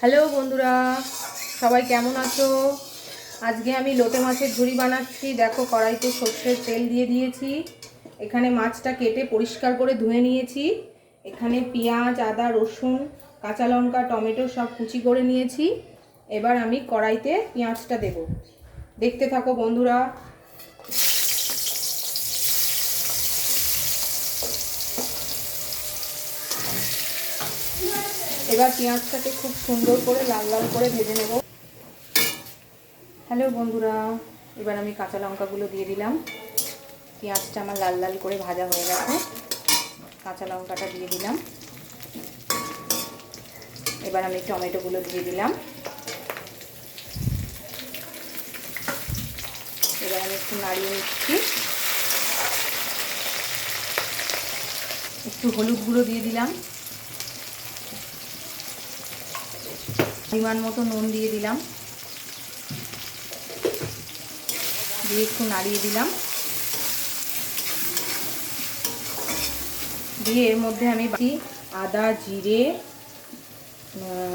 Hello বন্ধুরা, সবাই কেমন আছো? আজকে আমি লোটে মাছের ঝুড়ি বানাচ্ছি। দেখো, কড়াইতে সর্ষের তেল দিয়ে দিয়েছি। এখানে মাছটা কেটে পরিষ্কার করে ধুয়ে নিয়েছি। এখানে পেঁয়াজ, আদা, রসুন, কাঁচা লঙ্কা, টমেটো সব কুচি করে নিয়েছি। এবার আমি কড়াইতে পেঁয়াজটা দেব। দেখতে থাকো বন্ধুরা। এবার পেঁয়াজটাকে খুব সুন্দর করে লাল লাল করে ভেজে নেব। হ্যালো বন্ধুরা, এবার আমি কাঁচা লঙ্কাগুলো দিয়ে দিলাম। পেঁয়াজটা আমার লাল লাল করে ভাজা হয়ে গেছে। কাঁচা লঙ্কাটা দিয়ে দিলাম। এবার আমি টমেটোগুলো দিয়ে দিলাম। এবার আমি একটু নাড়িয়ে নিচ্ছি। একটু হলুদ গুঁড়ো দিয়ে দিলাম। পরিমাণ মতো নুন দিয়ে দিলাম। দিয়ে একটু নাড়িয়ে দিলাম। দিয়ে এর মধ্যে আমি আদা, জিরে,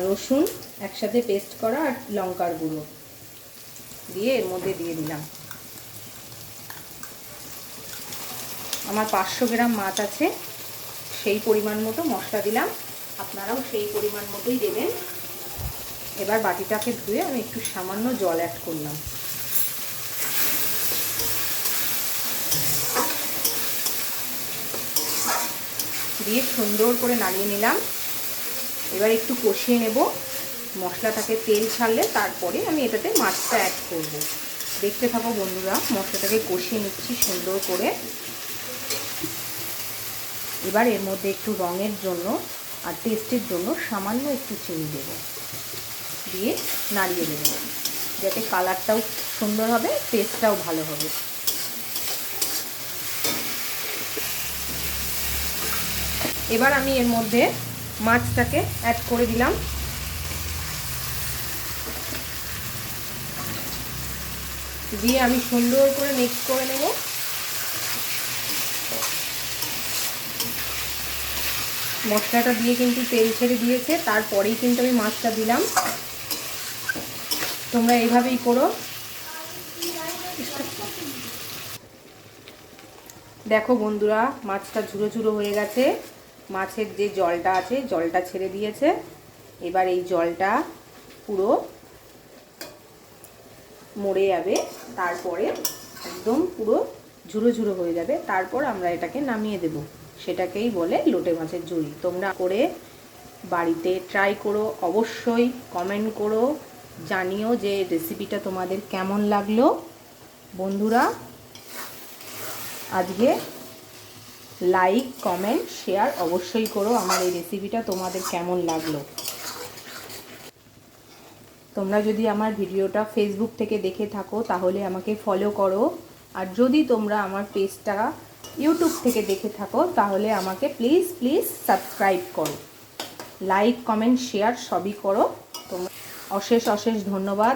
রসুন একসাথে পেস্ট করা আর লঙ্কার গুঁড়ো দিয়ে এর মধ্যে দিয়ে দিলাম। আমার 500 গ্রাম মাছ আছে, সেই পরিমাণ মতো মশলা দিলাম। আপনারাও সেই পরিমাণ মতোই দেবেন। এবার বাটিটাকে ধুয়ে আমি একটু সামান্য জল অ্যাড করলাম। দিয়ে সুন্দর করে নাড়িয়ে নিলাম। এবার একটু কষিয়ে নেব। মশলাটাকে তেল ছাড়লে তারপরে আমি এটাতে মাছটা অ্যাড করব। দেখতে থাকো বন্ধুরা, মশলাটাকে কষিয়ে নিচ্ছি সুন্দর করে। এবার এর মধ্যে একটু রঙের জন্য আর টেস্টের জন্য সামান্য একটু চিনি দেব। দিয়ে নাড়িয়ে দেব, যাতে কালারটাও সুন্দর হবে, টেস্টটাও ভালো হবে। এবার আমি এর মধ্যে মাছটাকে অ্যাড করে দিলাম। দিয়ে আমি সুন্দর করে মিক্স করে নেব। মশলাটা দিয়ে কিন্তু তেল ছেড়ে দিয়েছে, তারপরেই কিন্তু আমি মাছটা দিলাম। তোমরা এইভাবেই করো। দেখো বন্ধুরা, মাছটা ঝুরো ঝুরো হয়ে গেছে। মাছের যে জলটা আছে, জলটা ছেড়ে দিয়েছে। এবার এই জলটা পুরো মরে যাবে, তারপরে একদম পুরো ঝুরো ঝুরো হয়ে যাবে। তারপর আমরা এটাকে নামিয়ে দেব। সেটাকেই বলে লোটে মাছের ঝুড়ি। তোমরা করে বাড়িতে ট্রাই করো, অবশ্যই কমেন্ট করো, জানিও যে রেসিপিটা তোমাদের কেমন লাগলো। বন্ধুরা, আজকে লাইক, কমেন্ট, শেয়ার অবশ্যই করো আমার এই রেসিপিটা তোমাদের কেমন লাগলো। তোমরা যদি আমার ভিডিওটা ফেসবুক থেকে দেখে থাকো তাহলে আমাকে ফলো করো। আর যদি তোমরা আমার পেজটা ইউটিউব থেকে দেখে থাকো তাহলে আমাকে প্লিজ সাবস্ক্রাইব করো। লাইক, কমেন্ট, শেয়ার সবই করো। তোমরা অশেষ অশেষ ধন্যবাদ।